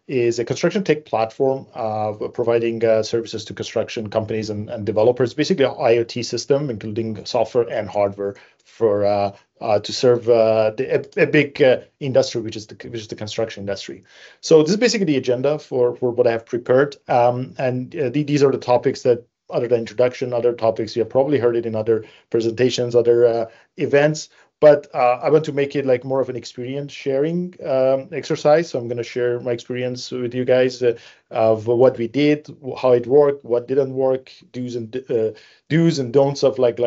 is a construction tech platform providing services to construction companies and developers. Basically, an IoT system, including software and hardware, for to serve a big industry, which is the construction industry. So this is basically the agenda for what I have prepared. These are the topics that, other than introduction, other topics you have probably heard it in other presentations, other events. But I want to make it like more of an experience sharing exercise. So I'm going to share my experience with you guys of what we did, how it worked, what didn't work, do's and don'ts of like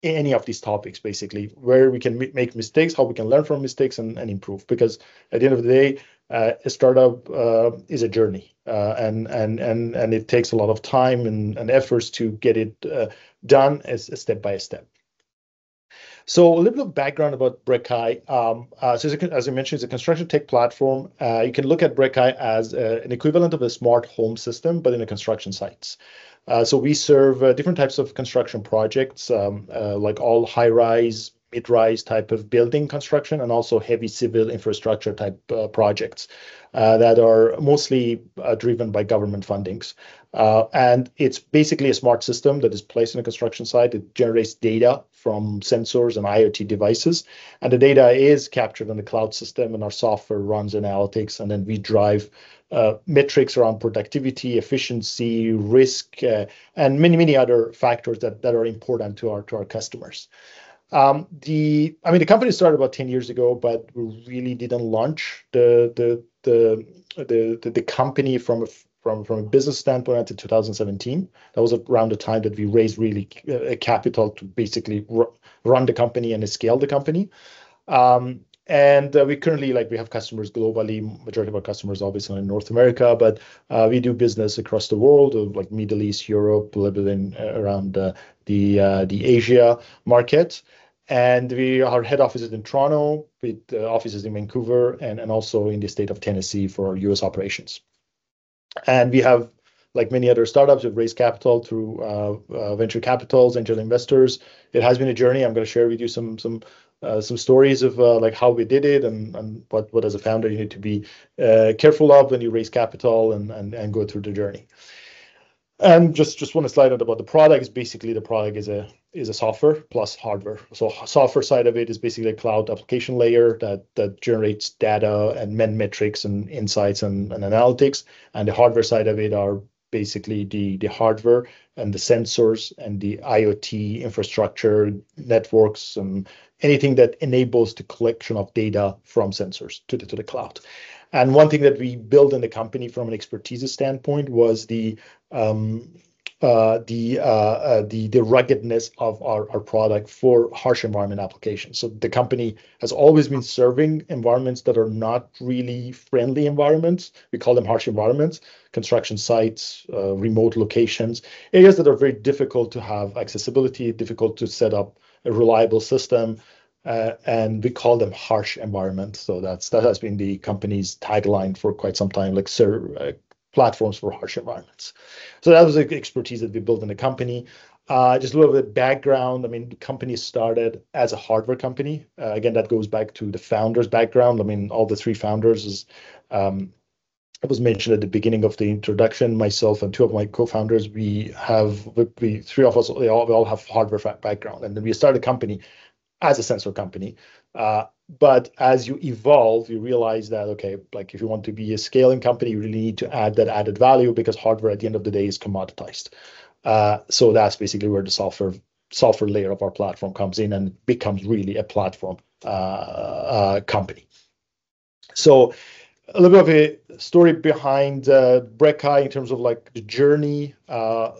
any of these topics, basically, where we can make mistakes, how we can learn from mistakes and improve. Because at the end of the day, a startup is a journey, and it takes a lot of time and efforts to get it done as a step by step. So a little bit of background about Brickeye. So as I mentioned, it's a construction tech platform. You can look at Brickeye as an equivalent of a smart home system, but in a construction sites. So we serve different types of construction projects, like all high-rise, mid-rise type of building construction, and also heavy civil infrastructure type projects that are mostly driven by government fundings. And it's basically a smart system that is placed in a construction site. It generates data from sensors and IoT devices, and the data is captured in the cloud system, and our software runs analytics, and then we drive metrics around productivity, efficiency, risk, and many other factors that are important to our customers. The company started about 10 years ago, but we really didn't launch the company from a business standpoint until 2017. That was around the time that we raised really capital to basically run the company and scale the company. And we currently, we have customers globally. Majority of our customers obviously in North America, but we do business across the world, like Middle East, Europe, a little bit around the Asia market. And our head office is in Toronto, with offices in Vancouver, and also in the state of Tennessee for our US operations. And we have, like many other startups, we've raised capital through venture capitals, angel investors. It has been a journey. I'm going to share with you some stories of like how we did it, and what as a founder you need to be careful of when you raise capital and go through the journey. And just one slide out about the product. Is basically the product is a software plus hardware. So software side of it is basically a cloud application layer that generates data and metrics and insights and analytics. And the hardware side of it are basically the hardware and the sensors and the IoT infrastructure, networks, and anything that enables the collection of data from sensors to the cloud. And one thing that we built in the company from an expertise standpoint was the ruggedness of our product for harsh environment applications. So the company has always been serving environments that are not really friendly environments. We call them harsh environments, construction sites, remote locations, areas that are very difficult to have accessibility, difficult to set up a reliable system. And we call them harsh environments. So that has been the company's tagline for quite some time, like platforms for harsh environments. So that was the expertise that we built in the company. Just a little bit of background. The company started as a hardware company. Again, that goes back to the founder's background. All the three founders, it was mentioned at the beginning of the introduction, myself and two of my co-founders, three of us, we all have hardware background. And then we started a company as a sensor company. But as you evolve, you realize that, okay, like if you want to be a scaling company, you really need to add that added value, because hardware at the end of the day is commoditized. So that's basically where the software layer of our platform comes in and becomes really a platform company. So a little bit of a story behind Brickeye in terms of like the journey.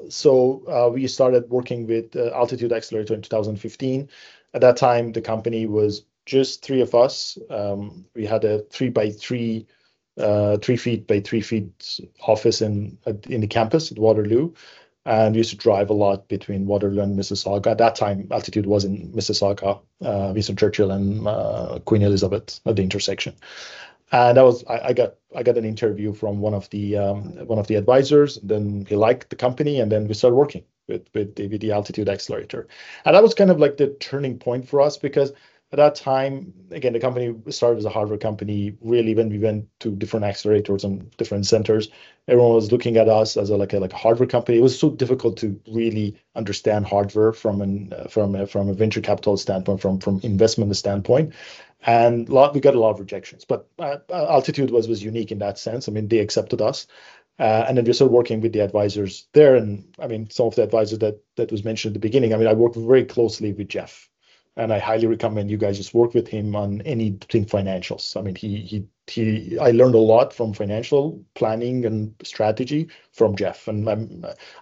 So we started working with Altitude Accelerator in 2015. At that time, the company was just three of us. We had a 3 by 3 feet by 3 feet office in the campus at Waterloo, and we used to drive a lot between Waterloo and Mississauga. At that time, Altitude was in Mississauga, Winston Churchill and Queen Elizabeth at the intersection. And I got an interview from one of the advisors. Then he liked the company, and then we started working with the Altitude Accelerator. And that was kind of like the turning point for us, because at that time, again, the company started as a hardware company. Really, when we went to different accelerators and different centers, everyone was looking at us as like a hardware company. It was so difficult to really understand hardware from a venture capital standpoint, from investment standpoint, and we got a lot of rejections. But Altitude was unique in that sense. I mean, they accepted us. And then we started working with the advisors there. And I mean, some of the advisors that was mentioned at the beginning, I mean, I worked very closely with Jeff, and I highly recommend you guys just work with him on anything financials. I mean, I learned a lot from financial planning and strategy from Jeff, and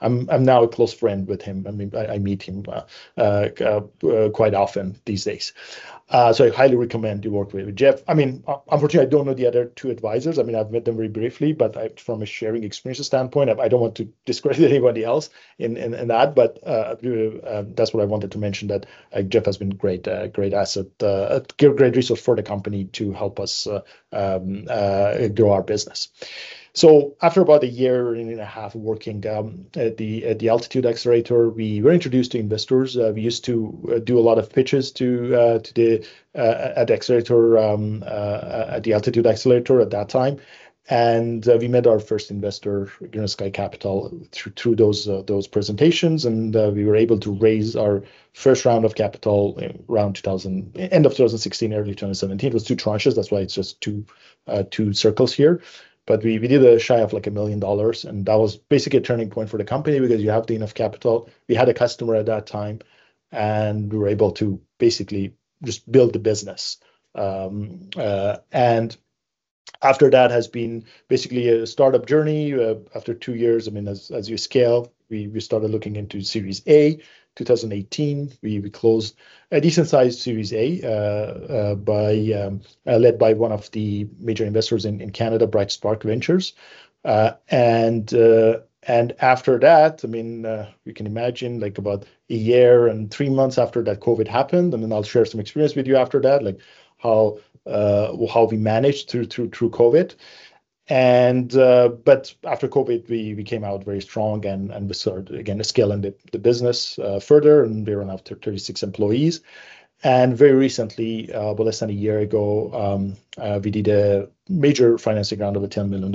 I'm now a close friend with him. I mean, I meet him quite often these days. So I highly recommend you work with Jeff. I mean, unfortunately, I don't know the other two advisors. I mean, I've met them very briefly, but from a sharing experiences standpoint, I don't want to discredit anybody else in that. But that's what I wanted to mention, that Jeff has been great asset, great resource for the company to help us grow our business. So after about a year and a half working at the Altitude Accelerator, we were introduced to investors. We used to do a lot of pitches to the at the Accelerator at the Altitude Accelerator at that time, and we met our first investor, Green Sky Capital, through those presentations, and we were able to raise our first round of capital around end of 2016, early 2017. It was two tranches. That's why it's just two circles here. But we did a shy of like $1 million, and that was basically a turning point for the company because you have enough capital. We had a customer at that time, and we were able to basically just build the business. And after that has been basically a startup journey. After 2 years, I mean, as you scale, we started looking into Series A. 2018, we closed a decent-sized Series A led by one of the major investors in Canada, Bright Spark Ventures. And after that, I mean, you can imagine like about a year and 3 months after that, COVID happened. And then I'll share some experience with you after that, like how we managed through COVID. And but after COVID, we came out very strong, and we started again scaling the business further, and we were now 36 employees. And very recently, about less than a year ago, we did a major financing round of $10 million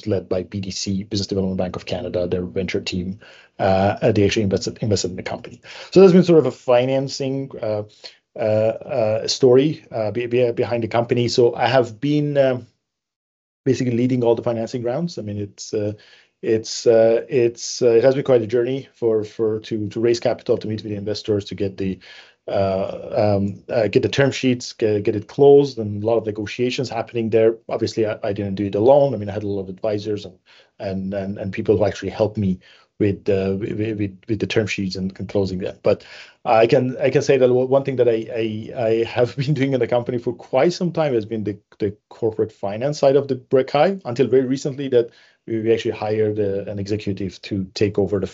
led by BDC, Business Development Bank of Canada, their venture team. They actually invested in the company. So there's been sort of a financing story behind the company. So I have been basically leading all the financing rounds. I mean, it has been quite a journey to raise capital, to meet with the investors, to get the term sheets, get it closed, and a lot of negotiations happening there. Obviously, I didn't do it alone. I mean, I had a lot of advisors and people who actually helped me with the term sheets and closing them. But I can say that one thing that I have been doing in the company for quite some time has been the corporate finance side of the Brickeye, until very recently that we actually hired an executive to take over the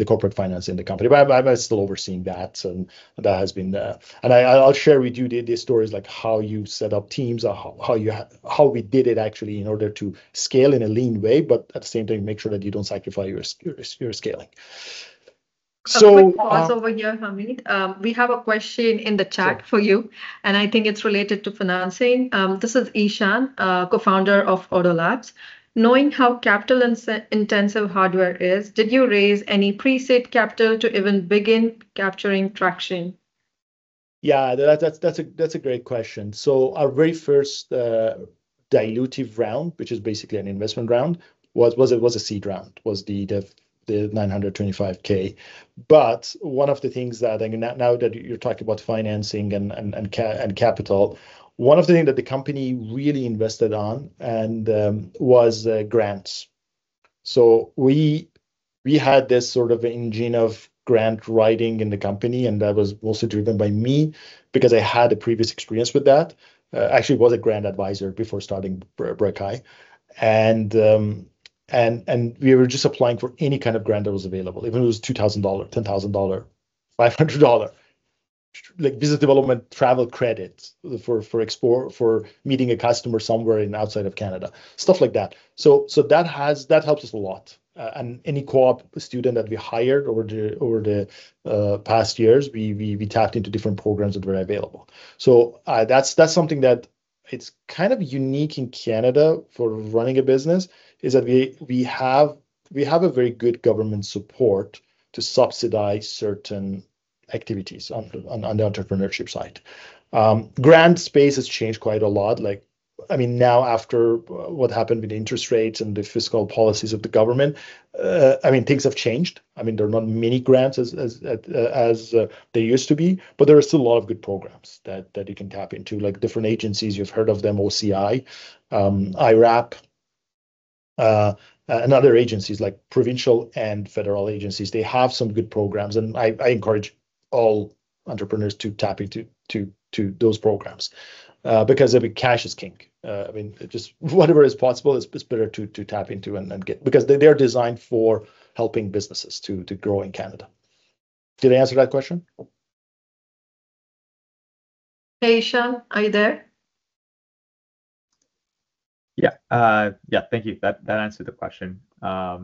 corporate finance in the company. But I'm still overseeing that, and that has been and I'll share with you the stories, like how you set up teams, or how we did it actually in order to scale in a lean way, but at the same time make sure that you don't sacrifice your scaling. So, a quick pause over here, Hamid. We have a question in the chat for you, and I think it's related to financing. This is Ishan, co-founder of Auto Labs. Knowing how capital-intensive hardware is, did you raise any pre-seed capital to even begin capturing traction? Yeah, that's a great question. So our very first dilutive round, which is basically an investment round, was a seed round, was the $925K. But one of the things that, I mean, now that you're talking about financing and capital, one of the things that the company really invested on was grants. So we had this sort of engine of grant writing in the company, and that was mostly driven by me because I had a previous experience with that. Actually was a grant advisor before starting Brickeye. And we were just applying for any kind of grant that was available, even if it was $2,000, $10,000, $500, like business development travel credits for export, for meeting a customer somewhere outside of Canada, stuff like that. So that helps us a lot. and any co-op student that we hired over the past years, we tapped into different programs that were available. So that's something that it's kind of unique in Canada for running a business, is that we have a very good government support to subsidize certain activities on the entrepreneurship side. Grant space has changed quite a lot. Like, I mean, now after what happened with the interest rates and the fiscal policies of the government, I mean, things have changed. I mean, there are not many grants as they used to be, but there are still a lot of good programs that you can tap into, like different agencies. You've heard of them: OCI, IRAP, and other agencies like provincial and federal agencies. They have some good programs, and I encourage all entrepreneurs to tap into those programs, because I mean, cash is king. I mean, just whatever is possible is better to tap into and get, because they're designed for helping businesses to grow in Canada. Did I answer that question? Hey, Ishan, are you there? Yeah. Yeah. Thank you. That answered the question. Yeah.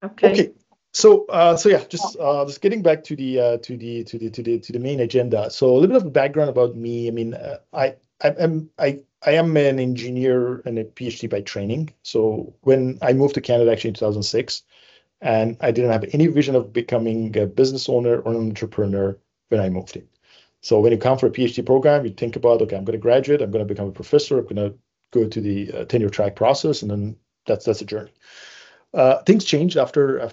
Okay. So yeah, just getting back to the main agenda. So a little bit of background about me. I mean, I am an engineer and a PhD by training. So when I moved to Canada, actually in 2006, and I didn't have any vision of becoming a business owner or an entrepreneur when I moved in. So when you come for a PhD program, you think about, okay, I'm going to graduate, I'm going to become a professor, I'm going to go to the tenure track process, and then that's a journey. Things changed after I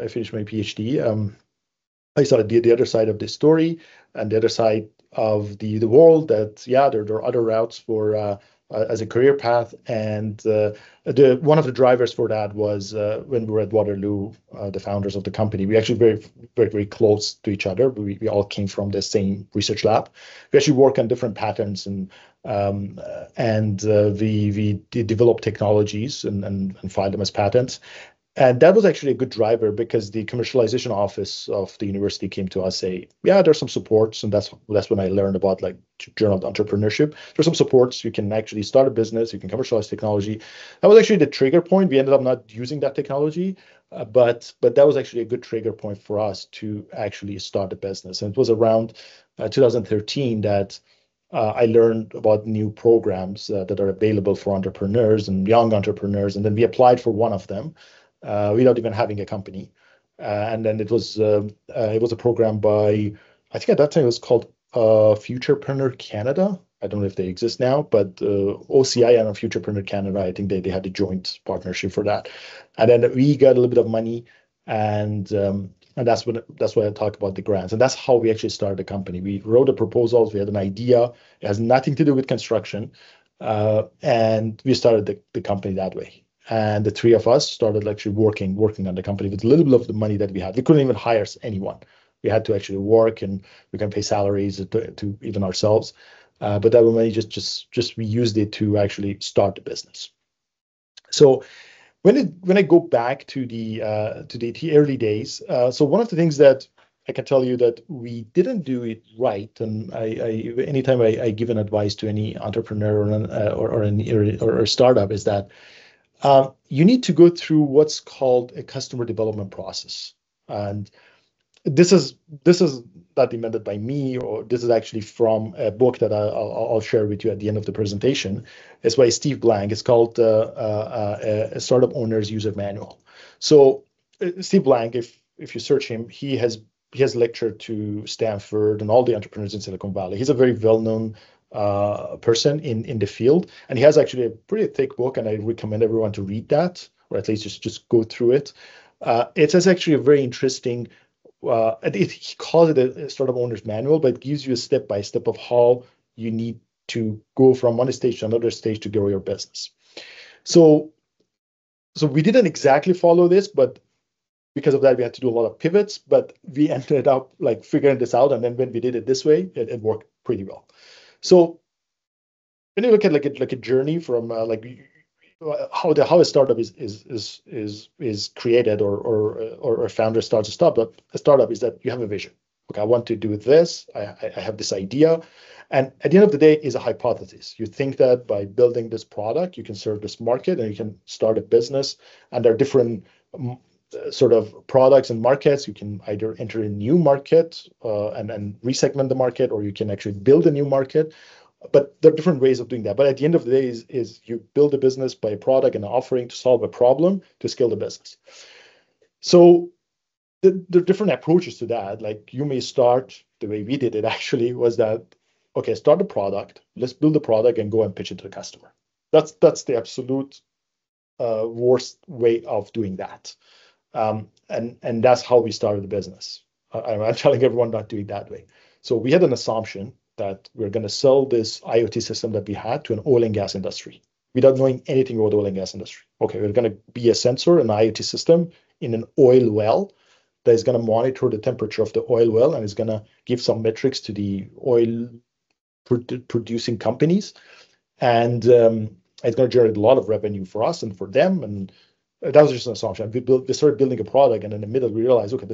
finished my PhD. I started the other side of the story and the other side of the world, that, yeah, there are other routes for as a career path. And one of the drivers for that was when we were at Waterloo, the founders of the company, we actually very close to each other. We all came from the same research lab. We actually work on different patents, and we developed technologies and filed them as patents. And that was actually a good driver, because the commercialization office of the university came to us, say, yeah, there's some supports. And that's when I learned about, like, journal entrepreneurship. There's some supports. You can actually start a business. You can commercialize technology. That was actually the trigger point. We ended up not using that technology, but that was actually a good trigger point for us to actually start a business. And it was around 2013 that I learned about new programs that are available for entrepreneurs and young entrepreneurs. And then we applied for one of them without even having a company. And then it was a program by, I think at that time it was called Futurepreneur Canada. I don't know if they exist now, but OCI and Futurepreneur Canada, I think they had a joint partnership for that. And then we got a little bit of money, and that's why I talk about the grants. And that's how we actually started the company. We wrote the proposals. We had an idea. It has nothing to do with construction. And we started the company that way. And the three of us started actually working on the company with a little bit of the money that we had. We couldn't even hire anyone. We had to actually work, and we can pay salaries to even ourselves. But that money just we used it to actually start the business. So when I go back to the early days, so one of the things that I can tell you that we didn't do it right, and anytime I give an advice to any entrepreneur or a startup, is that you need to go through what's called a customer development process. And this is not invented by me, or this is actually from a book that I'll share with you at the end of the presentation. It's by Steve Blank. It's called a Startup Owner's User Manual. So Steve Blank, if you search him, he has lectured to Stanford and all the entrepreneurs in Silicon Valley. He's a very well-known person in the field, and he has actually a pretty thick book, and I recommend everyone to read that, or at least just go through it. It is actually a very interesting. He calls it a startup owner's manual, but it gives you a step by step of how you need to go from one stage to another stage to grow your business. So we didn't exactly follow this, but because of that, we had to do a lot of pivots. But we ended up like figuring this out, and then when we did it this way, it worked pretty well. So when you look at like a journey from how a startup is created, or a founder starts a startup is that you have a vision. okay, I want to do this. I have this idea. And at the end of the day, is a hypothesis. You think that by building this product, you can serve this market and you can start a business. And there are different sort of products and markets. You can either enter a new market and resegment the market, or you can actually build a new market. But there are different ways of doing that. But at the end of the day, is you build a business by a product and an offering to solve a problem to scale the business. So there are different approaches to that. Like you may start the way we did it actually was that, okay, start a product, let's build a product and go and pitch it to the customer. That's the absolute worst way of doing that. And that's how we started the business. I'm telling everyone not to do it that way. So we had an assumption that we're going to sell this IoT system that we had to an oil and gas industry without knowing anything about the oil and gas industry. Okay, we're going to be a sensor, an IoT system in an oil well that is going to monitor the temperature of the oil well and is going to give some metrics to the oil producing companies. And it's going to generate a lot of revenue for us and for them. And that was just an assumption. We started building a product, and in the middle, we realized, okay,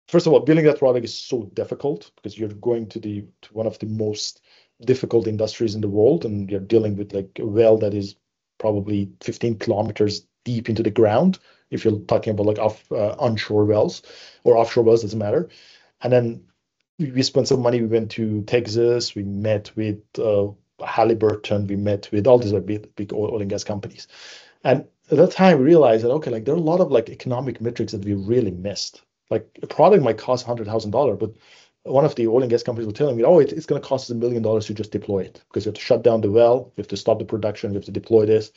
first of all, building that product is so difficult because you're going to one of the most difficult industries in the world, and you're dealing with like a well that is probably 15 kilometers deep into the ground. If you're talking about like onshore wells or offshore wells, doesn't matter. And then we spent some money. We went to Texas. We met with Halliburton. We met with all these big oil and gas companies. And at that time, we realized that, okay, like there are a lot of like economic metrics that we really missed. Like a product might cost $100,000, but one of the oil and gas companies were telling me, oh, it's going to cost us $1 million to just deploy it because you have to shut down the well, you have to stop the production, you have to deploy this.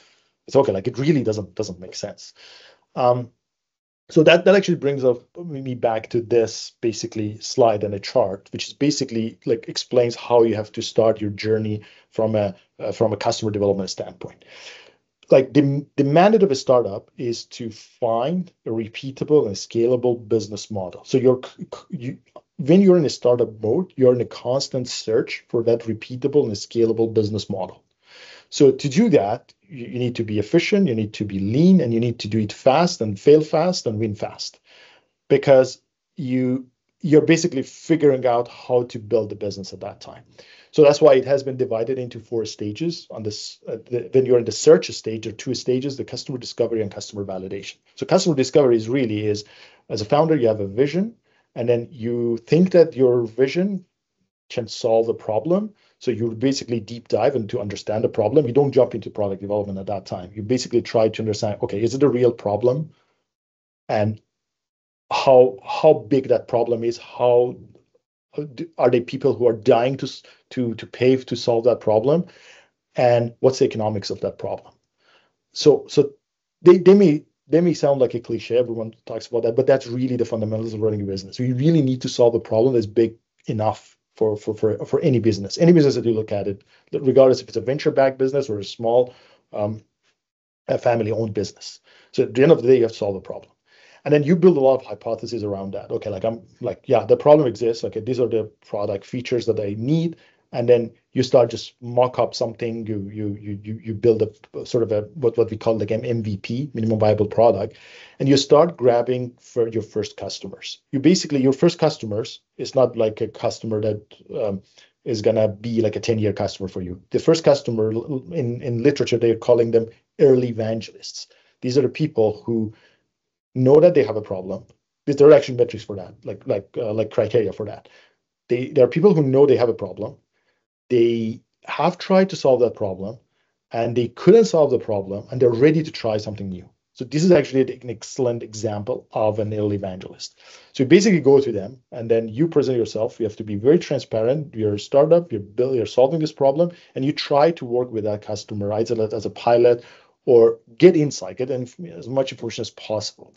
It's okay, like it really doesn't make sense. So that actually brings me back to this basically slide and a chart, which is basically like explains how you have to start your journey from a customer development standpoint. Like the mandate of a startup is to find a repeatable and scalable business model. So when you're in a startup mode, you're in a constant search for that repeatable and scalable business model. So to do that, you need to be efficient, you need to be lean, and you need to do it fast and fail fast and win fast, because you're basically figuring out how to build the business at that time. So that's why it has been divided into 4 stages. On this, when you're in the search stage, there are 2 stages: the customer discovery and customer validation. So customer discovery is as a founder, you have a vision, and then you think that your vision can solve the problem. So you basically deep dive into understand the problem. You don't jump into product development at that time. You basically try to understand, okay, is it a real problem? And how big that problem is? How are there people who are dying to pay to solve that problem? And what's the economics of that problem? So they may sound like a cliche. Everyone talks about that, but that's really the fundamentals of running a business. So you really need to solve a problem that's big enough for any business that you look at it, regardless if it's a venture-backed business or a small family-owned business. So at the end of the day, you have to solve a problem. And then you build a lot of hypotheses around that. Okay, the problem exists. Okay, these are the product features that I need. And then you start just mock up something. You build a sort of what we call like an MVP, minimum viable product, and you start grabbing for your first customers. Your first customers is not like a customer that is gonna be like a 10-year customer for you. The first customer in literature, they're calling them early evangelists. These are the people who know that they have a problem. There are actually metrics for that, like criteria for that. There are people who know they have a problem. They have tried to solve that problem, and they couldn't solve the problem, and they're ready to try something new. So this is actually an excellent example of an early evangelist. So you basically go to them, and then you present yourself. You have to be very transparent. You're a startup. You're solving this problem, and you try to work with that customer, either as a pilot or get insight, get as much information as possible.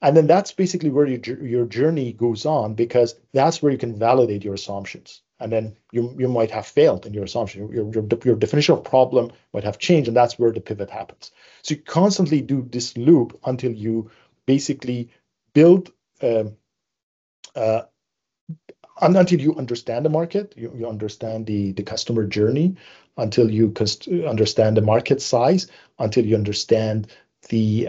And then that's basically where your journey goes on, because that's where you can validate your assumptions. And then you might have failed in your assumption. Your definition of problem might have changed, and that's where the pivot happens. So you constantly do this loop until you basically build, until you understand the market, you understand the customer journey, until you understand the market size, until you understand the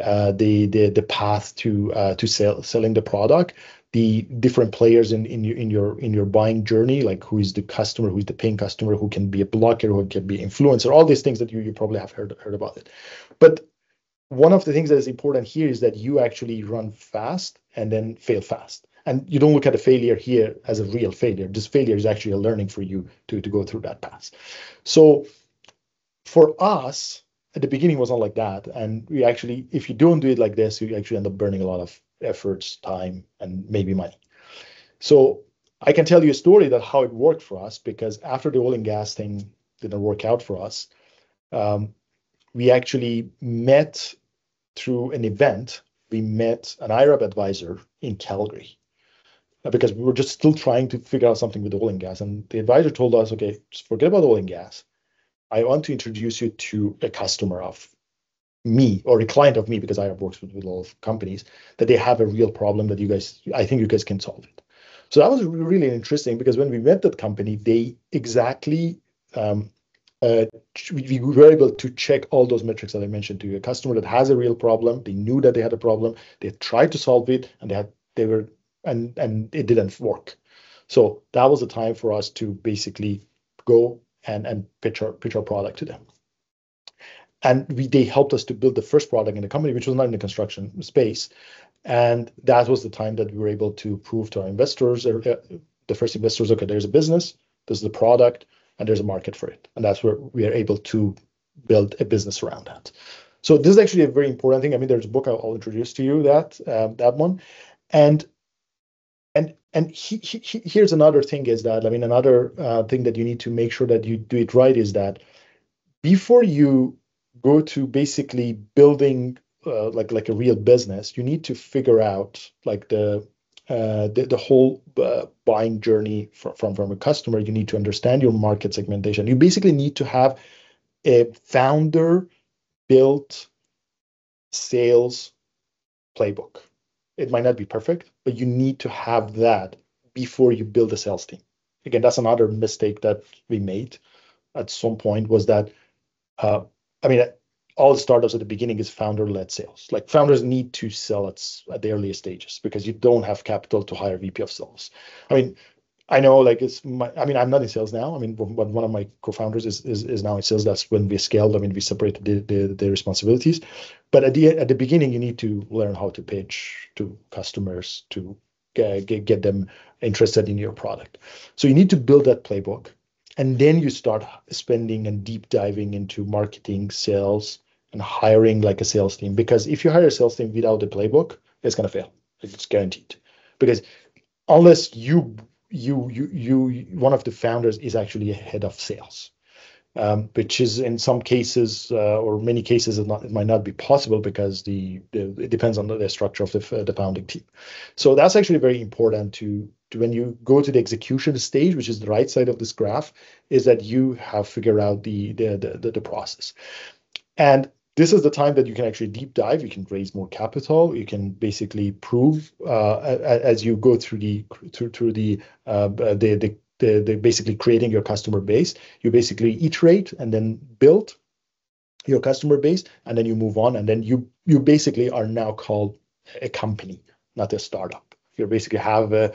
path to selling the product. the different players in your buying journey, like who is the customer, who is the paying customer, who can be a blocker, who can be influencer, all these things that you probably have heard about it. But one of the things that is important here is that you actually run fast and then fail fast. And you don't look at a failure here as a real failure. This failure is actually a learning for you to go through that path. So for us, at the beginning was not like that. And we actually, if you don't do it like this, you actually end up burning a lot of efforts, time, and maybe money. So I can tell you a story that how it worked for us, because after the oil and gas thing didn't work out for us, we actually met through an event. We met an IRAP advisor in Calgary because we were just still trying to figure out something with oil and gas. And the advisor told us, okay, just forget about oil and gas. I want to introduce you to a customer of me or a client of me, because IRAP works with a lot of companies, that they have a real problem that I think you guys can solve it. So that was really interesting, because when we met that company, they exactly, we were able to check all those metrics that I mentioned to you. A customer that has a real problem, they knew that they had a problem, they tried to solve it, and and it didn't work. So that was the time for us to basically go and pitch our product to them. And they helped us to build the first product in the company, which was not in the construction space. And that was the time that we were able to prove to our investors, the first investors, okay, there's a business, there's the product, and there's a market for it. And that's where we are able to build a business around that. So this is actually a very important thing. I mean, there's a book I'll introduce to you, that one. And here's another thing is that, I mean, another thing that you need to make sure that you do it right is that before you go to basically building like a real business, you need to figure out like the whole buying journey from a customer. You need to understand your market segmentation. You basically need to have a founder built sales playbook. It might not be perfect, but you need to have that before you build a sales team. Again, that's another mistake that we made at some point, was that I mean, all startups at the beginning is founder-led sales. Like, founders need to sell at the earliest stages, because you don't have capital to hire VP of sales. I mean, I know, like, I'm not in sales now. I mean, but one of my co-founders is now in sales. That's when we scaled. I mean, we separated the responsibilities. But at the beginning, you need to learn how to pitch to customers to get them interested in your product. So you need to build that playbook. And then you start spending and deep diving into marketing, sales, and hiring like a sales team. Because if you hire a sales team without the playbook, it's going to fail. It's guaranteed. Because unless one of the founders is actually a head of sales, which is in some cases or many cases it might not be possible, because it depends on the structure of the founding team. So that's actually very important to when you go to the execution stage, which is the right side of this graph, is that you have figured out the process. And this is the time that you can actually deep dive. You can raise more capital. You can basically prove as you go through the basically creating your customer base. You basically iterate and then build your customer base, and then you move on, and then you basically are now called a company, not a startup. You basically have a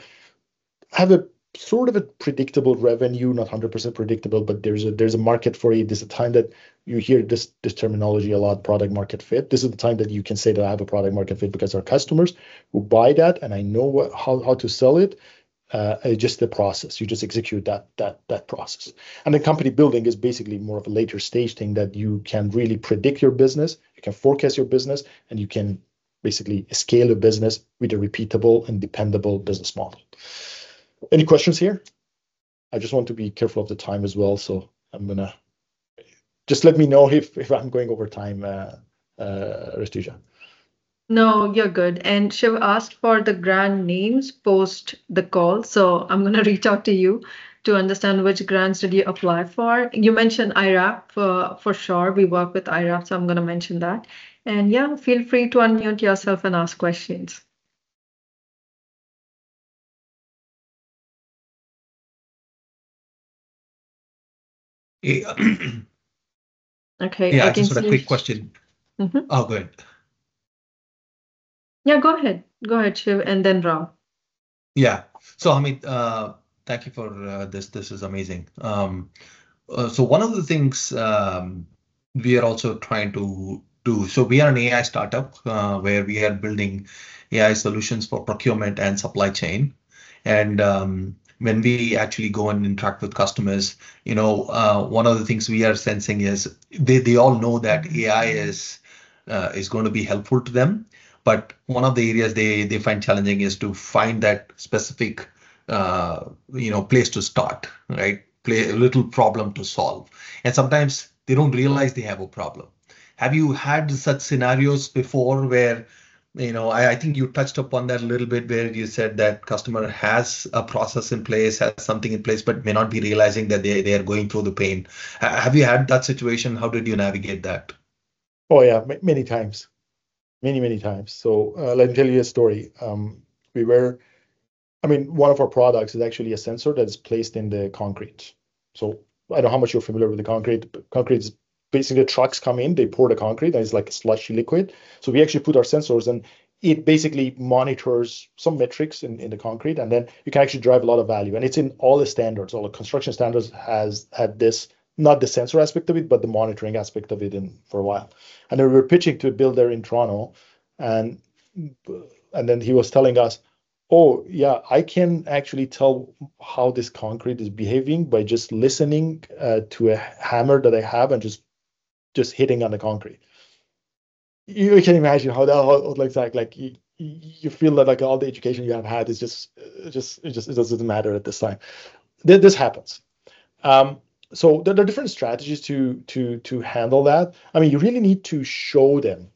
sort of a predictable revenue, not 100% predictable, but there's a market for it. There's a time that you hear this terminology a lot, product market fit. This is the time that you can say that I have a product market fit, because our customers who buy that, and I know how to sell it. Just the process. You just execute that process. And then company building is basically more of a later stage thing, that you can really predict your business, you can forecast your business, and you can basically scale a business with a repeatable and dependable business model. Any questions here? I just want to be careful of the time as well, so I'm gonna just let me know if I'm going over time, Rastija. No, you're good. And Shiv asked for the grant names post the call, so I'm gonna reach out to you to understand which grants did you apply for. You mentioned IRAP for sure. We work with IRAP, so I'm gonna mention that. And yeah, feel free to unmute yourself and ask questions. Okay, Yeah, I I can just got a see. quick question. Mhm. Oh, go ahead. Yeah, go ahead. Go ahead, Shiv, and then Rao. Yeah. So Hamid, thank you for this. This is amazing. So one of the things we are also trying to do. So we are an AI startup where we are building AI solutions for procurement and supply chain. And when we actually go and interact with customers, one of the things we are sensing is they all know that AI is going to be helpful to them. But one of the areas they find challenging is to find that specific place to start, right? Play a little problem to solve. And sometimes they don't realize they have a problem. Have you had such scenarios before where, I think you touched upon that a little bit where you said that customer has a process in place, has something in place, but may not be realizing that they are going through the pain. Have you had that situation? How did you navigate that? Oh yeah, many times, many times. So let me tell you a story. One of our products is actually a sensor that's placed in the concrete. So I don't know how much you're familiar with the concrete. But concrete is basically trucks come in, they pour the concrete, and it's like a slushy liquid. So we actually put our sensors, and it basically monitors some metrics in the concrete, and then you can actually drive a lot of value. And it's in all the standards. All the construction standards has had this, not the sensor aspect of it, but the monitoring aspect of it for a while. And then we were pitching to a builder in Toronto, and then he was telling us, oh, yeah, I can actually tell how this concrete is behaving by just listening to a hammer that I have and just hitting on the concrete. You can imagine how that looks like. Like you feel that like all the education you have had is it doesn't matter at this time. This happens. So there are different strategies to handle that. You really need to show them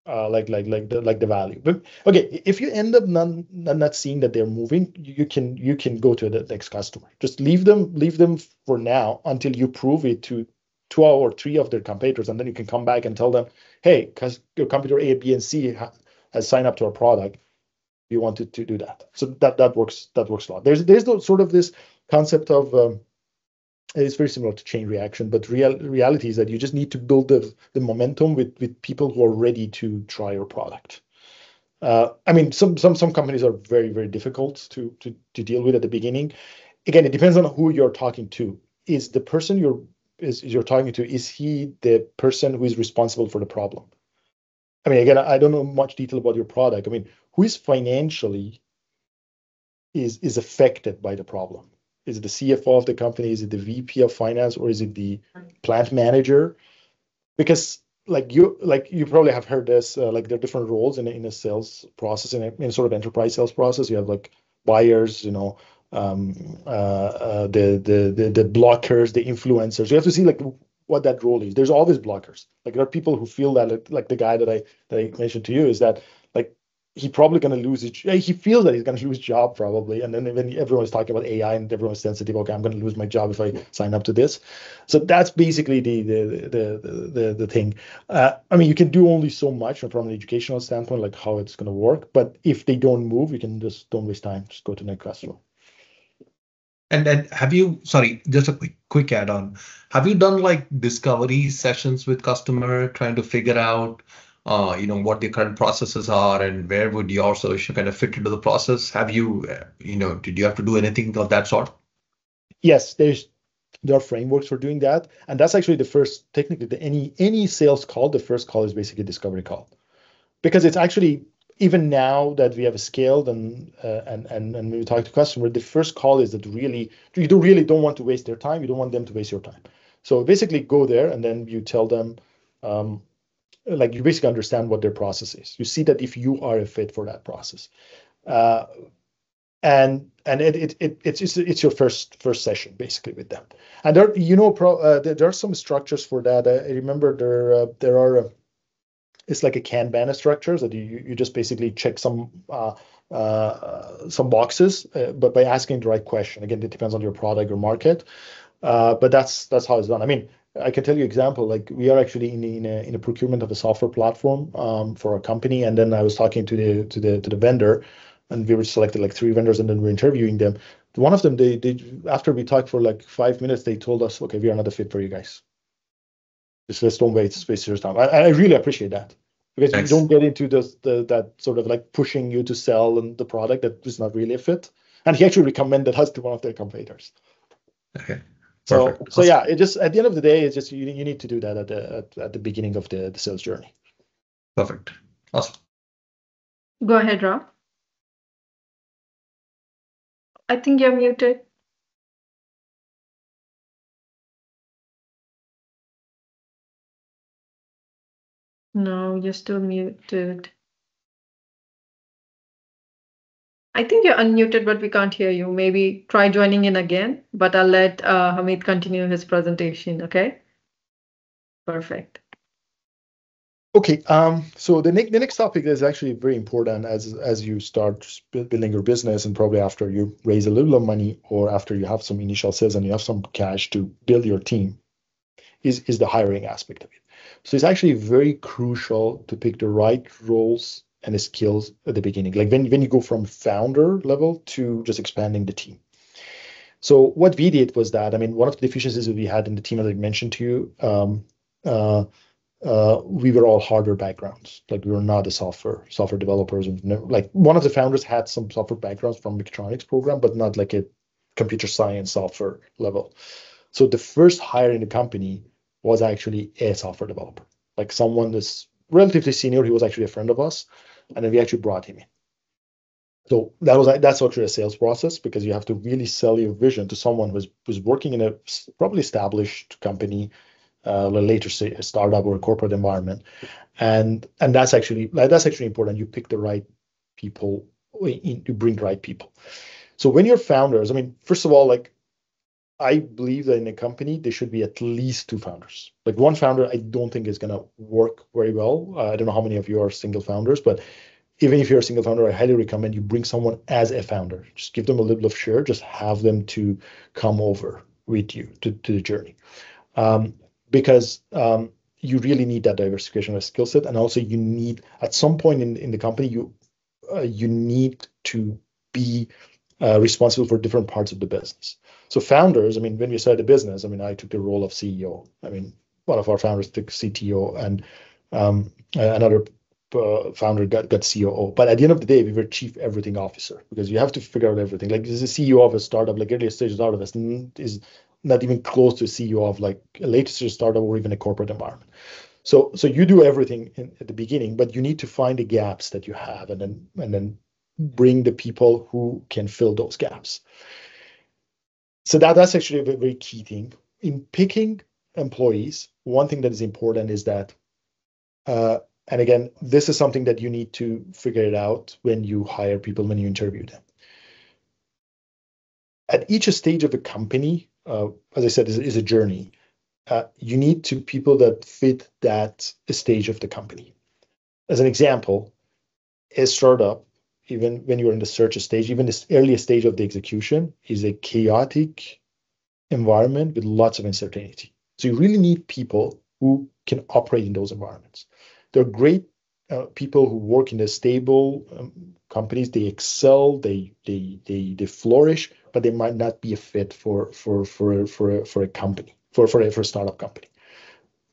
like the value. But okay, if you end up not seeing that they're moving, you can go to the next customer. Just leave them for now until you prove it to 2 or 3 of their competitors, and then you can come back and tell them, hey, because your competitor A, B, and C has signed up to our product, you wanted to do that. So that works a lot. There's sort of this concept of it's very similar to chain reaction, but reality is that you just need to build the momentum with people who are ready to try your product. Some companies are very, very difficult to deal with at the beginning. Again, it depends on who you're talking to. Is the person you're talking to, is he the person who is responsible for the problem? Again, I don't know much detail about your product. Who is financially is affected by the problem? Is it the CFO of the company? Is it the VP of finance, or is it the plant manager? Because you probably have heard this, there are different roles in a sales process, in sort of enterprise sales process. You have like buyers, the blockers, the influencers. You have to see what that role is. There's always blockers. There are people who feel that like the guy that I mentioned to you is that he probably going to lose he feels that he's going to lose job probably, and then when everyone's talking about AI and everyone's sensitive, okay, I'm going to lose my job if I sign up to this. So that's basically the thing. You can do only so much from an educational standpoint, like how it's going to work, but if they don't move, you can just don't waste time, just go to the next customer. And then sorry, just a quick add-on. Have you done like discovery sessions with customer trying to figure out what the current processes are and where would your solution kind of fit into the process? Have you, did you have to do anything of that sort? Yes, there are frameworks for doing that. And that's actually the first, technically, any sales call, the first call is basically a discovery call. Because it's actually, even now that we have scaled and when we talk to customer, the first call is that you don't want to waste their time. You don't want them to waste your time. So basically go there and then you tell them, you basically understand what their process is. You see that if you are a fit for that process, and it's your first session basically with them. And there are some structures for that. I remember there are it's like a Kanban structures that you just basically check some boxes, but by asking the right question. Again, it depends on your product or market, but that's how it's done. I can tell you example, we are actually in a procurement of a software platform for our company, and then I was talking to the vendor, and we were selected 3 vendors, and then we're interviewing them. One of them, they after we talked for 5 minutes, they told us, okay, we are not a fit for you guys. Just let's don't waste your time. I really appreciate that, because you don't get into that sort of pushing you to sell and the product that is not really a fit. And he actually recommended us to one of their competitors. Okay. So, Perfect. so yeah, it just at the end of the day, it's just you need to do that at the beginning of the sales journey. Perfect. Awesome. Go ahead, Rob. I think you're muted. No, you're still muted. I think you're unmuted, but we can't hear you. Maybe try joining in again, but I'll let Hamid continue his presentation, okay? Perfect. Okay, so the next topic is actually very important as you start building your business, and probably after you raise a little of money or after you have some initial sales and you have some cash to build your team, is the hiring aspect of it. So it's actually very crucial to pick the right roles and the skills at the beginning, like when you go from founder level to just expanding the team. So what we did was that, I mean, one of the deficiencies that we had in the team, as I mentioned to you, we were all hardware backgrounds. Like we were not a software developers. Like one of the founders had some software backgrounds from mechatronics program, but not like a computer science software level. So the first hire in the company was actually a software developer, like someone that's relatively senior. He was actually a friend of us, and then we actually brought him in. So that's actually a sales process, because you have to really sell your vision to someone who's working in a probably established company, later say a startup or a corporate environment, and that's actually important. You pick the right people, you bring the right people. So when you're founders, I mean, first of all, like I believe that in a company there should be at least two founders. Like one founder, I don't think is gonna work very well. I don't know how many of you are single founders, but even if you're a single founder, I highly recommend you bring someone as a founder. Just give them a little bit of share. Just have them to come over with you to the journey. Because you really need that diversification of skill set, and also you need at some point in the company you need to be responsible for different parts of the business. So founders, I mean, when we started the business, I mean, I took the role of CEO. I mean, one of our founders took CTO, and another founder got COO. But at the end of the day, we were chief everything officer, because you have to figure out everything. Like as a CEO of a startup, like earlier stage startup is not even close to a CEO of like a later stage startup or even a corporate environment. So you do everything at the beginning, but you need to find the gaps that you have, and then bring the people who can fill those gaps. So that's actually a very, very key thing in picking employees. One thing that is important is that, and again, this is something that you need to figure it out when you hire people, when you interview them. At each stage of a company, as I said, is a journey. You need to people that fit that stage of the company. As an example, a startup, even when you're in the search stage, even this earliest stage of the execution, is a chaotic environment with lots of uncertainty. So you really need people who can operate in those environments. They're great people who work in the stable companies. They excel, they flourish, but they might not be a fit for a company, for a startup company.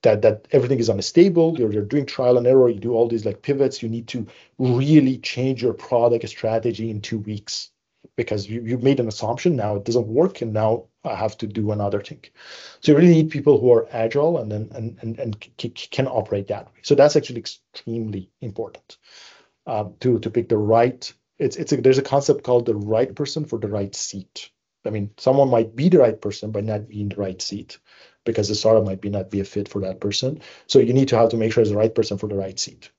That everything is unstable. You're doing trial and error. You do all these like pivots. You need to really change your product strategy in 2 weeks, because you've made an assumption. Now it doesn't work, and now I have to do another thing. So you really need people who are agile and can operate that way. So that's actually extremely important to pick the right. There's a concept called the right person for the right seat. I mean, someone might be the right person but not be in the right seat, because the startup might not be a fit for that person. So you need to have to make sure it's the right person for the right seat,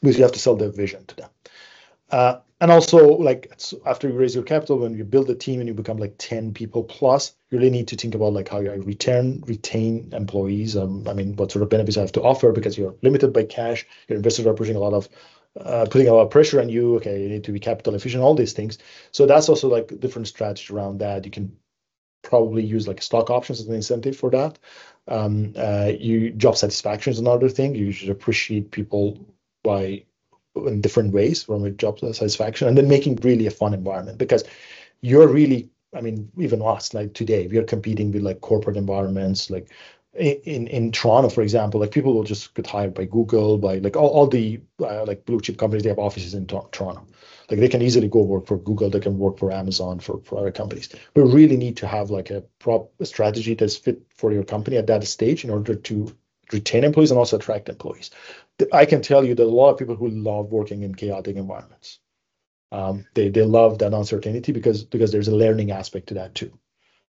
because you have to sell their vision to them. And also, like after you raise your capital, when you build a team and you become like 10 people plus, you really need to think about like how you retain employees. I mean, what sort of benefits I have to offer, because you're limited by cash. Your investors are putting a lot of pressure on you. Okay, you need to be capital efficient, all these things. So that's also like a different strategy around that. You can probably use like stock options as an incentive for that. Job satisfaction is another thing. You should appreciate people in different ways from a job satisfaction, and then making really a fun environment, because you're really, I mean, even us, like today, we are competing with like corporate environments, like in Toronto, for example, like people will just get hired by Google, by like all the like blue chip companies. They have offices in Toronto. Like they can easily go work for Google, they can work for Amazon, for other companies. We really need to have like a strategy that's fit for your company at that stage in order to retain employees and also attract employees. I can tell you that a lot of people who love working in chaotic environments. They love that uncertainty because there's a learning aspect to that too.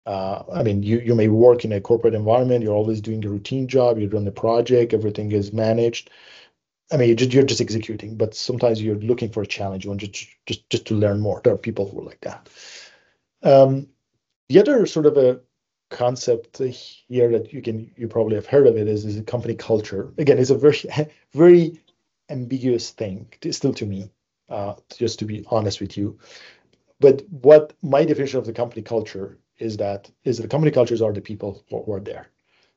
I mean, you may work in a corporate environment, you're always doing a routine job, you run the project, everything is managed. I mean, you're just executing, but sometimes you're looking for a challenge. You want just to learn more. There are people who are like that. The other sort of a concept here that you probably have heard of it is a company culture. Again, it's a very ambiguous thing still to me, just to be honest with you. But what my definition of the company culture is that the company cultures are the people who are there.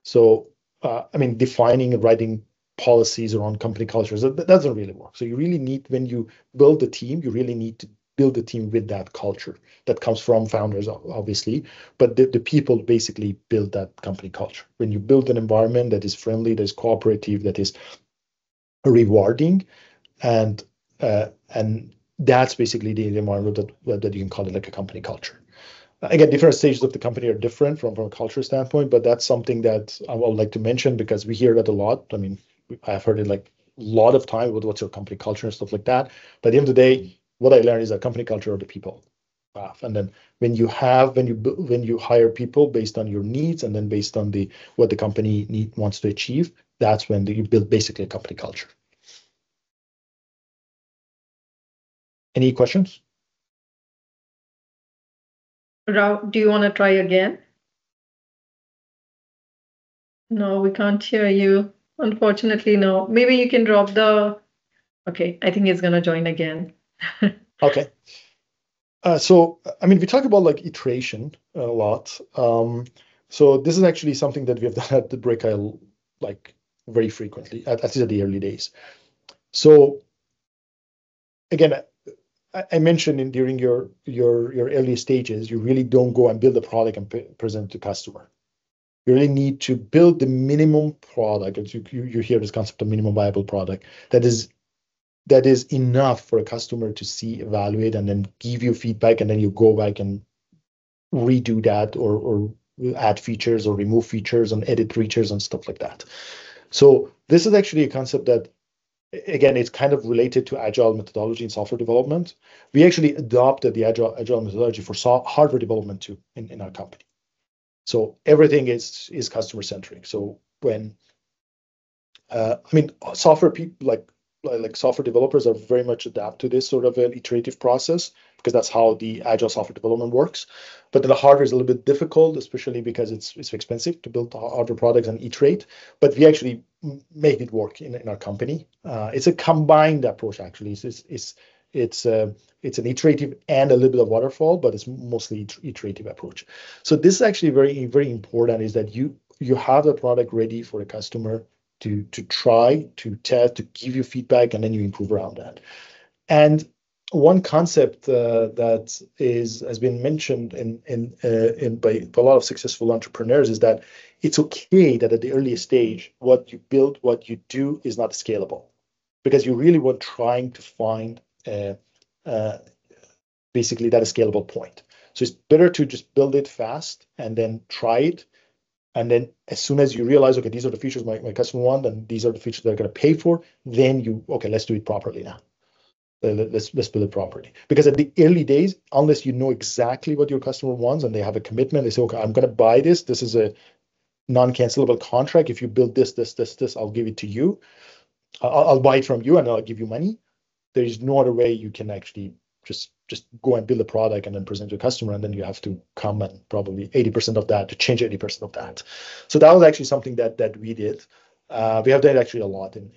So, I mean, defining and writing policies around company cultures, that doesn't really work. So you really need, when you build a team, you really need to build a team with that culture that comes from founders, obviously, but the people basically build that company culture. When you build an environment that is friendly, that is cooperative, that is rewarding, and that's basically the environment that you can call it like a company culture. Again, different stages of the company are different from a culture standpoint, but that's something that I would like to mention because we hear that a lot. I mean, I've heard it like a lot of time with what's your company culture and stuff like that. But at the end of the day, what I learned is that company culture are the people. And then when you hire people based on your needs and then based on what the company wants to achieve, that's when you build basically a company culture. Any questions? Rao, do you want to try again? No, we can't hear you. Unfortunately, no. Maybe you can drop the. Okay, I think he's gonna join again. Okay. So, I mean, we talk about like iteration a lot. So this is actually something that we have done at the Brickeye like very frequently, at least at the early days. So again, I mentioned during your early stages, you really don't go and build a product and present to customer. You really need to build the minimum product. As you hear this concept of minimum viable product that is enough for a customer to see, evaluate, and then give you feedback, and then you go back and redo that or add features or remove features and edit features and stuff like that. So this is actually a concept that, again, it's kind of related to agile methodology in software development. We actually adopted the agile methodology for hardware development too in our company. So everything is customer centric. So when I mean, software people like software developers are very much adapt to this sort of an iterative process because that's how the agile software development works. But the hardware is a little bit difficult, especially because it's expensive to build hardware products and iterate. But we actually make it work in our company. It's a combined approach actually. It's an iterative and a little bit of waterfall, but it's mostly iterative approach. So this is actually very, very important, is that you have the product ready for the customer to try, to test, to give you feedback, and then you improve around that. And one concept that has been mentioned by a lot of successful entrepreneurs is that it's okay that at the earliest stage, what you build, what you do is not scalable, because you really want trying to find basically that scalable point. So it's better to just build it fast and then try it. And then as soon as you realize, okay, these are the features my customer want, and these are the features they're going to pay for, then okay, let's do it properly now. Let's build it properly. Because at the early days, unless you know exactly what your customer wants and they have a commitment, they say, okay, I'm going to buy this. This is a non-cancelable contract. If you build this, I'll give it to you. I'll buy it from you and I'll give you money. There is no other way you can actually just go and build a product and then present to a customer, and then you have to come and probably 80% of that to change 80% of that. So that was actually something that we did. We have done actually a lot in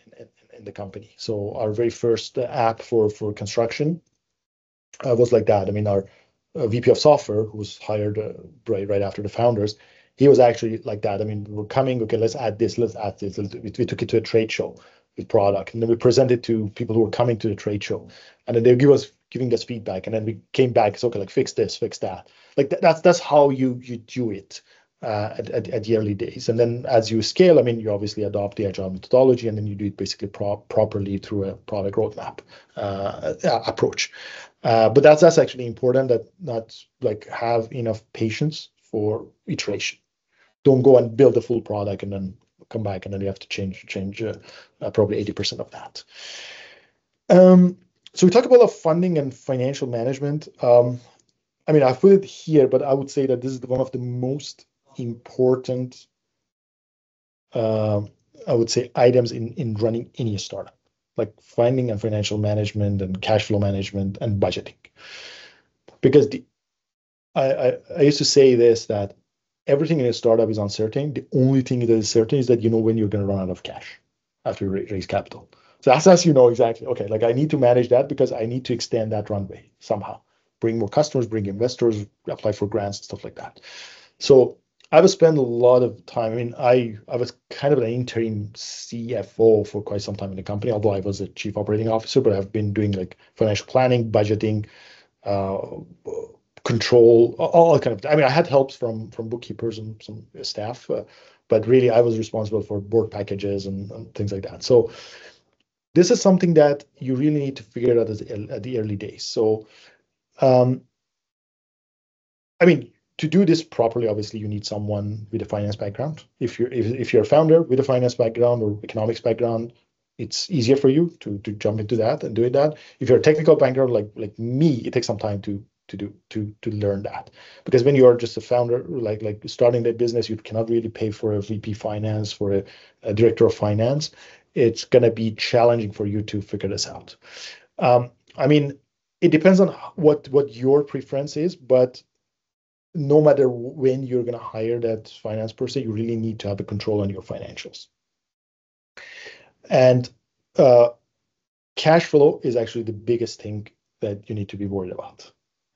the company. So our very first app for construction was like that. I mean, our VP of software, who was hired right after the founders, he was actually like that. I mean, we're coming, okay, let's add this. We took it to a trade show with product, and then we presented to people who were coming to the trade show, and then they giving us feedback, and then we came back. It's okay, like fix this, fix that. Like that's how you do it. at the early days. And then as you scale, I mean, you obviously adopt the agile methodology, and then you do it basically properly through a product roadmap approach. But that's actually important, that not like have enough patience for iteration. Don't go and build a full product and then come back and then you have to change probably 80% of that. So we talk about funding and financial management. I mean, I've put it here, but I would say that this is one of the most important, I would say, items in running any startup, like funding and financial management and cash flow management and budgeting. Because I used to say this, that everything in a startup is uncertain. The only thing that is certain is that you know when you're going to run out of cash after you raise capital. So that's as you know exactly, okay, like I need to manage that because I need to extend that runway somehow. Bring more customers, bring investors, apply for grants, and stuff like that. So I would spend a lot of time. I mean, I was kind of an interim CFO for quite some time in the company, although I was a chief operating officer, but I've been doing like financial planning, budgeting, control, all kind of. I mean, I had helps from bookkeepers and some staff, but really I was responsible for board packages and things like that. So this is something that you really need to figure out at the early days. So, I mean, to do this properly, obviously you need someone with a finance background. If you're a founder with a finance background or economics background, it's easier for you to jump into that and do that. If you're a technical background like me, it takes some time to learn that, because when you are just a founder, like starting that business, you cannot really pay for a VP finance, for a director of finance. It's going to be challenging for you to figure this out. I mean, it depends on what your preference is, but no matter when you're going to hire that finance person, you really need to have a control on your financials. And cash flow is actually the biggest thing that you need to be worried about.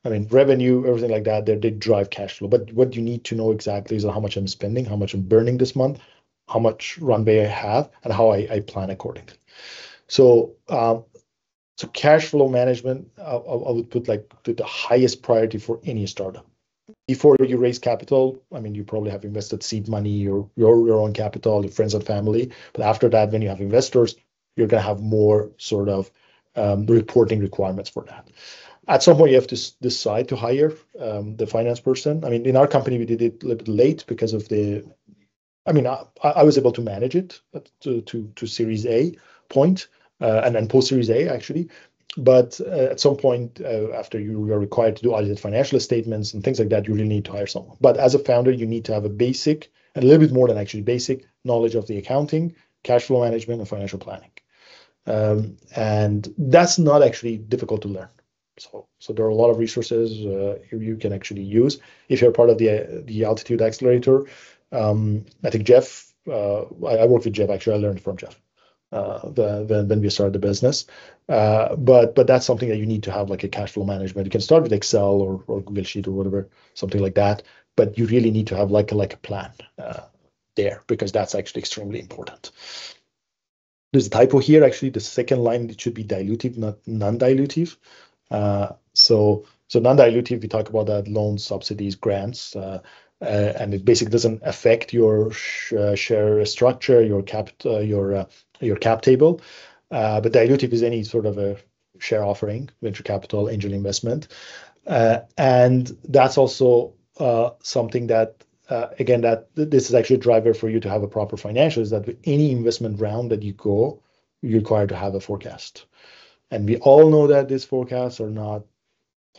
I mean, revenue, everything like that, they drive cash flow. But what you need to know exactly is how much I'm spending, how much I'm burning this month, how much runway I have, and how I plan accordingly. So, so cash flow management, I would put like the highest priority for any startup. Before you raise capital, I mean, you probably have invested seed money or your own capital, your friends and family. But after that, when you have investors, you're going to have more sort of reporting requirements for that. At some point, you have to decide to hire the finance person. I mean, in our company, we did it a little bit late because of I mean, I was able to manage it to Series A point and then post Series A, actually. But at some point, after you are required to do audited financial statements and things like that, you really need to hire someone. But as a founder, you need to have a basic, and a little bit more than actually basic, knowledge of the accounting, cash flow management, and financial planning. And that's not actually difficult to learn. So there are a lot of resources you can actually use. If you're part of the Altitude Accelerator, I think Jeff, I worked with Jeff, actually. I learned from Jeff when we started the business. But that's something that you need to have, like a cash flow management. You can start with Excel or Google Sheet or whatever, something like that. But you really need to have like a plan there, because that's actually extremely important. There's a typo here, actually. The second line, it should be dilutive, not non-dilutive. So non-dilutive, we talk about that loans, subsidies, grants, and it basically doesn't affect your share structure, your cap table. But dilutive is any sort of a share offering, venture capital, angel investment, and that's also something that again, that this is actually a driver for you to have a proper financial. Is that with any investment round that you go, you're required to have a forecast. And we all know that these forecasts are not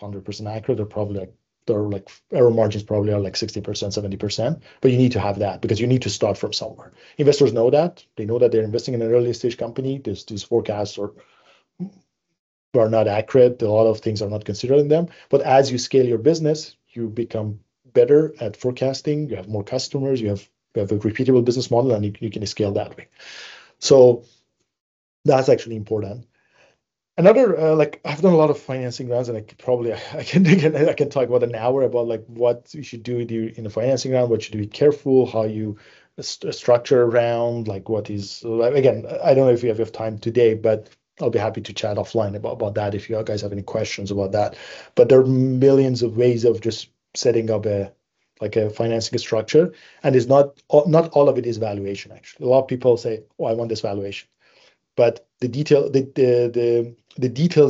100% accurate. They're like error margins probably are like 60%, 70%. But you need to have that, because you need to start from somewhere. Investors know that. They know that they're investing in an early stage company. These forecasts are not accurate. A lot of things are not considered in them. But as you scale your business, you become better at forecasting. You have more customers. You have a repeatable business model, and you can scale that way. So that's actually important. Another, like, I've done a lot of financing rounds, and I can talk about an hour about like what you should do in a financing round, what you should be careful, how you structure a round, like what is, again, I don't know if you have time today, but I'll be happy to chat offline about that if you guys have any questions about that. But there are millions of ways of just setting up a like a financing structure, and is not all of it is valuation. Actually, a lot of people say, "Oh, I want this valuation," but the details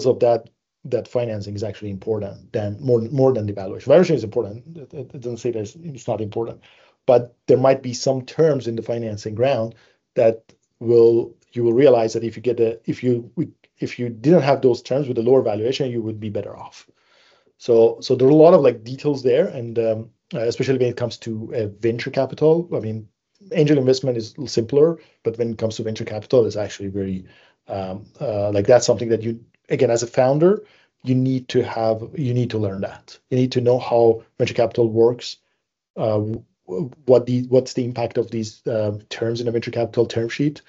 of that financing is actually important than more than the valuation. Valuation is important. It doesn't say that it's not important, but there might be some terms in the financing round that you will realize that if you didn't have those terms with a lower valuation, you would be better off. So there are a lot of like details there, and especially when it comes to venture capital. I mean, angel investment is simpler, but when it comes to venture capital, it's actually very like that's something that you, again, as a founder, you need to learn that. You need to know how venture capital works, what's the impact of these terms in a venture capital term sheet,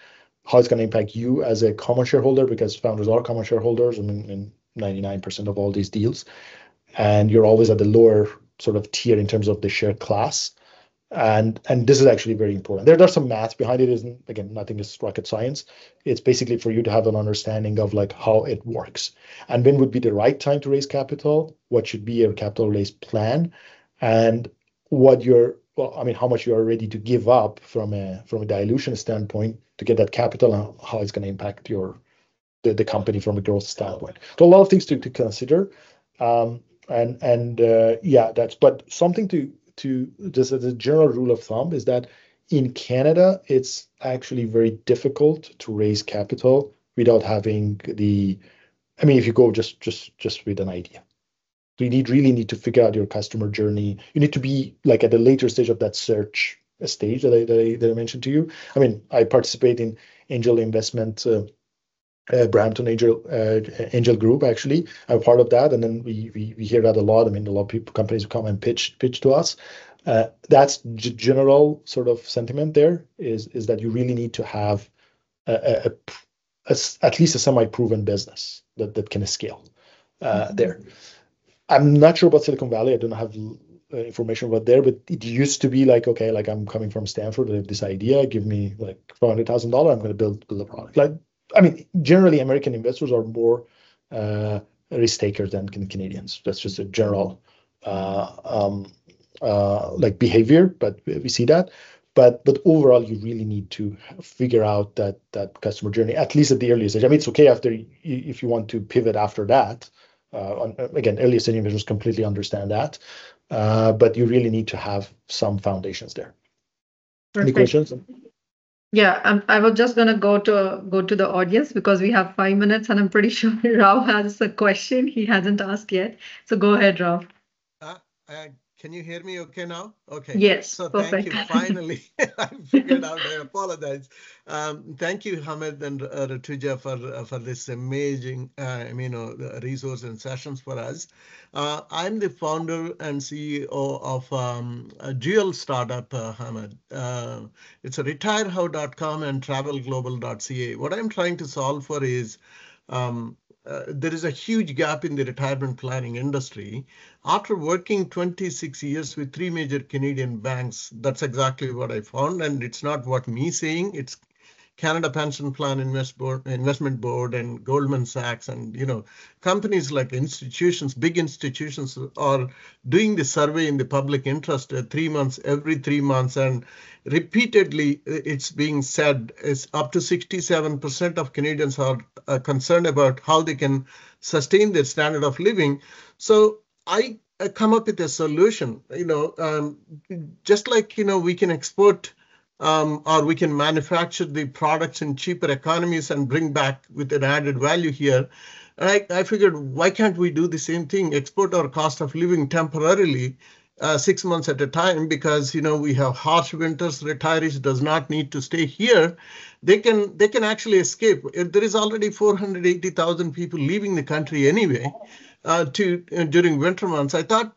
how it's going to impact you as a common shareholder, because founders are common shareholders in 99% of all these deals, and you're always at the lower sort of tier in terms of the share class. And this is actually very important. There's some math behind it. Isn't, again, nothing is rocket science. It's basically for you to have an understanding of like how it works and when would be the right time to raise capital, what should be your capital raise plan, and how much you are ready to give up from a dilution standpoint to get that capital, and how it's going to impact the company from a growth standpoint. So a lot of things to consider. But something to just as a general rule of thumb is that in Canada, it's actually very difficult to raise capital without having if you go just with an idea. So you really need to figure out your customer journey. You need to be like at the later stage of that search stage that I mentioned to you. I mean, I participate in angel investment, Brampton Angel Group, actually. I'm part of that, and then we hear that a lot. I mean, a lot of companies come and pitch to us. That's general sort of sentiment there is that you really need to have at least a semi-proven business that can scale there. I'm not sure about Silicon Valley. I don't have information about there, but it used to be like, okay, like I'm coming from Stanford, I have this idea, give me like $400,000, I'm going to build a product. Like, I mean, generally American investors are more risk takers than Canadians. That's just a general like behavior, but we see that. But overall, you really need to figure out that customer journey, at least at the earliest stage. I mean, it's okay if you want to pivot after that. Again, early stage investors completely understand that, but you really need to have some foundations there. Perfect. Any questions? Yeah, I was just gonna go to the audience because we have 5 minutes, and I'm pretty sure Rav has a question he hasn't asked yet. So go ahead, Rav. Can you hear me okay now? Okay. Yes. So perfect. Thank you. Finally, I figured out. I apologize. Thank you, Hamid and Rituja, for this amazing resource and sessions for us. I'm the founder and CEO of a dual startup, Hamid. It's a retirehow.com and travelglobal.ca. What I'm trying to solve for is there is a huge gap in the retirement planning industry. After working 26 years with 3 major Canadian banks, that's exactly what I found. And it's not what me saying, it's Canada Pension Plan Investment Board and Goldman Sachs and companies like big institutions are doing the survey in the public interest every 3 months, and repeatedly it's being said is up to 67% of Canadians are concerned about how they can sustain their standard of living. So I come up with a solution, just like we can export or we can manufacture the products in cheaper economies and bring back with an added value here. And I figured, why can't we do the same thing, export our cost of living temporarily, 6 months at a time, because we have harsh winters. Retirees does not need to stay here. They can actually escape. There is already 480,000 people leaving the country anyway during winter months. I thought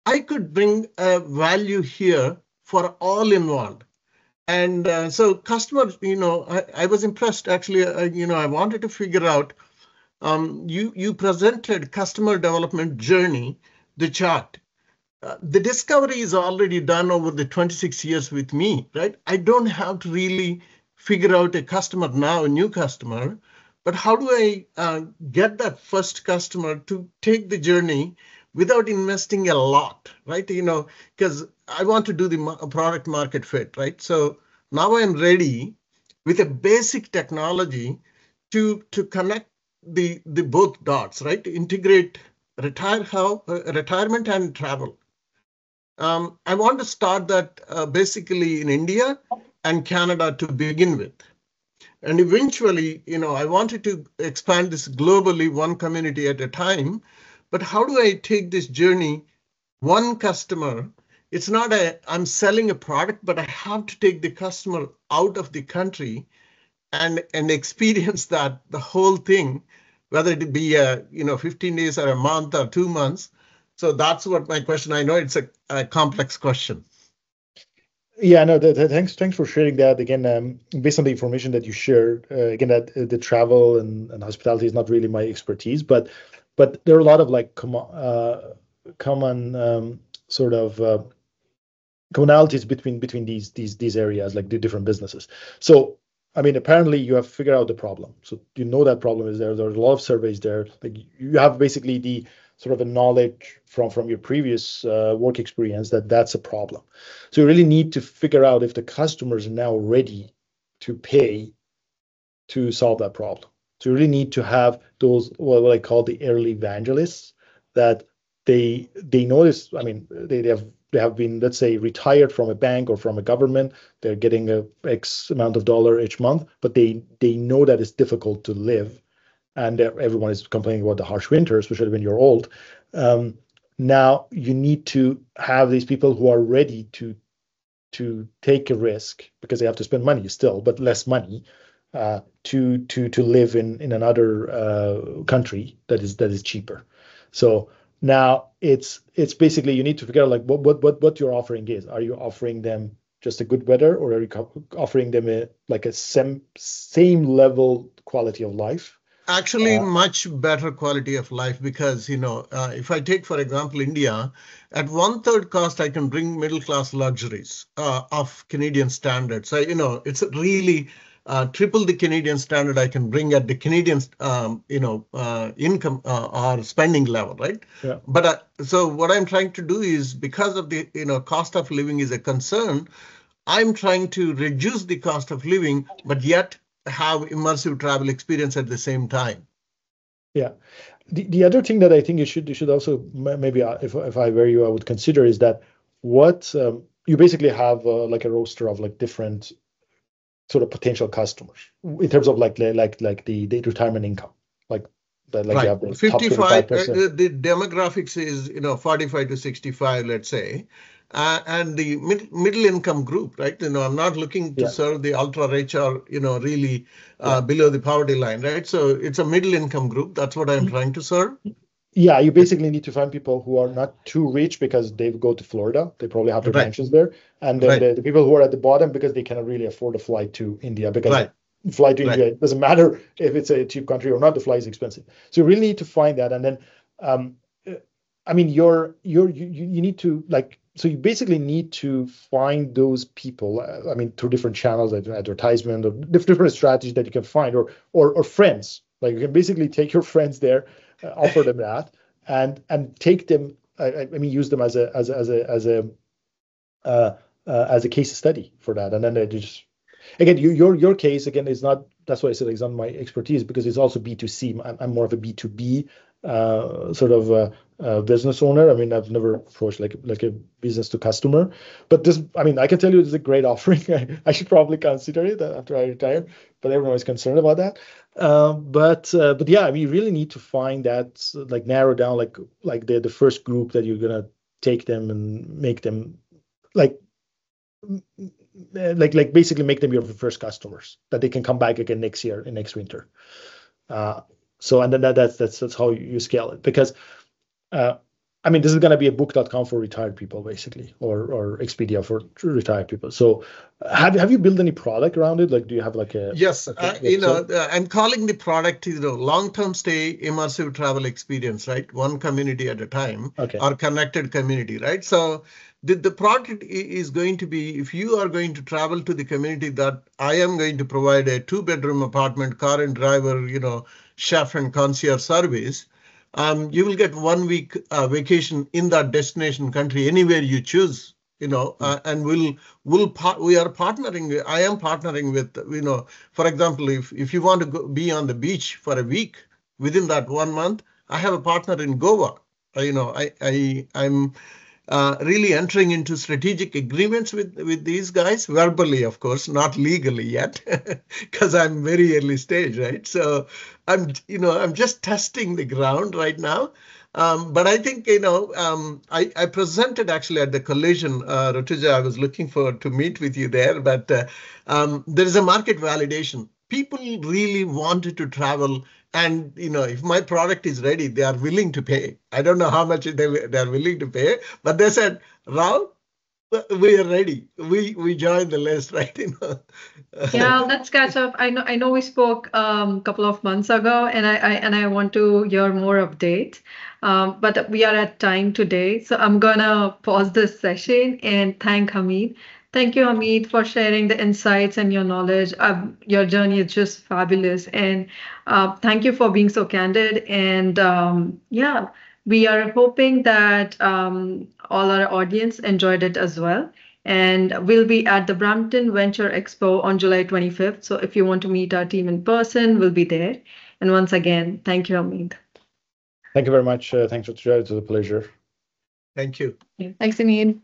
I could bring a value here for all involved. And so customers, I was impressed. Actually, I wanted to figure out, you presented customer development journey, the chart. The discovery is already done over the 26 years with me, right? I don't have to really figure out a customer now, a new customer, but how do I get that first customer to take the journey without investing a lot, right? You know, because I want to do the product market fit, right? So now I'm ready with a basic technology to connect the both dots, right? To integrate retirement and travel. I want to start that basically in India and Canada to begin with. And eventually, you know, I wanted to expand this globally, one community at a time. But how do I take this journey? One customer, it's not I'm selling a product, but I have to take the customer out of the country and experience that the whole thing, whether it be 15 days or a month or 2 months. So that's what my question. I know it's a complex question. Yeah, no, thanks for sharing that. Again, based on the information that you shared, again, that the travel and hospitality is not really my expertise, but there are a lot of like common sort of commonalities between these areas, like the different businesses. So, I mean, apparently you have figured out the problem. So you know that problem is there. There's a lot of surveys there. Like you have basically the sort of a knowledge from your previous work experience that that's a problem. So you really need to figure out if the customers are now ready to pay to solve that problem. So you really need to have those what I call the early evangelists that they notice. I mean, they have been, let's say, retired from a bank or from a government. They're getting a X amount of dollar each month, but they know that it's difficult to live, and everyone is complaining about the harsh winter, especially when you're old. Now you need to have these people who are ready to take a risk because they have to spend money still, but less money to live in another country that is cheaper. So now it's basically you need to figure out like what your offering is. Are you offering them just a good weather, or are you offering them a same level quality of life? Actually, much better quality of life, because, if I take, for example, India, at 1/3 cost, I can bring middle class luxuries of Canadian standards. So, it's really triple the Canadian standard I can bring at the Canadian, income or spending level, right? Yeah. But so what I'm trying to do is, because of the, cost of living is a concern, I'm trying to reduce the cost of living, but yet have immersive travel experience at the same time. Yeah. The other thing that I think you should also maybe if I were you, I would consider is that what you basically have like a roster of like different sort of potential customers in terms of like the retirement income, like that, like right. you have the 55 top 25%. The demographics is 45 to 65, let's say, and the middle income group, right? I'm not looking to serve the ultra rich or really below the poverty line, right? So it's a middle income group. That's what I'm trying to serve. Yeah, you basically need to find people who are not too rich because they go to Florida. They probably have their mansions there. And then the people who are at the bottom because they cannot really afford a flight to India, because flight to India, it doesn't matter if it's a cheap country or not, the flight is expensive. So you really need to find that. And then, I mean, you need to so you basically need to find those people, I mean, through different channels, like advertisement or different strategies that you can find, or friends. Like you can basically take your friends there, offer them that, and take them. I mean, use them as a case study for that, and then they just again your case again is not. That's why I said it's not my expertise, because it's also B2C. I'm more of a B2B sort of business owner. I mean, I've never approached like a business to customer, but this, I mean, I can tell you it's a great offering. I should probably consider it after I retire, but everyone is concerned about that. But yeah, I mean, you really need to find that, like narrow down like the first group that you're gonna take them and make them like basically make them your first customers that they can come back again next year and next winter. So and then that's how you scale it, because I mean, this is going to be a book.com for retired people, basically, or Expedia for retired people. So have you built any product around it? Like, do you have like a... Yes, I'm calling the product, long-term stay immersive travel experience, right? One community at a time, or connected community, right? So the product is going to be, if you are going to travel to the community, that I am going to provide a 2-bedroom apartment, car and driver, chef and concierge service. you will get 1 week vacation in that destination country, anywhere you choose. And we are partnering. I am partnering with, for example, if you want to be on the beach for a week within that 1 month, I have a partner in Goa. I'm really entering into strategic agreements with these guys, verbally, of course, not legally yet, because I'm very early stage, right? So I'm just testing the ground right now. But I think, I presented actually at the collision, Rutuja, I was looking forward to meet with you there, but there is a market validation. People really wanted to travel, and if my product is ready, they are willing to pay. I don't know how much they are willing to pay, but they said, Rao, we are ready. We joined the list, right? Yeah, let's catch up. I know we spoke a couple of months ago, and I want to hear more updates. But we are at time today, so I'm gonna pause this session and thank Hamid. Thank you, Hamid, for sharing the insights and your knowledge. Your journey is just fabulous, and thank you for being so candid. And yeah, we are hoping that all our audience enjoyed it as well. And we'll be at the Brampton Venture Expo on July 25th. So if you want to meet our team in person, we'll be there. And once again, thank you, Hamid. Thank you very much. Thanks, Rutuja. It was a pleasure. Thank you. Thanks, Hamid.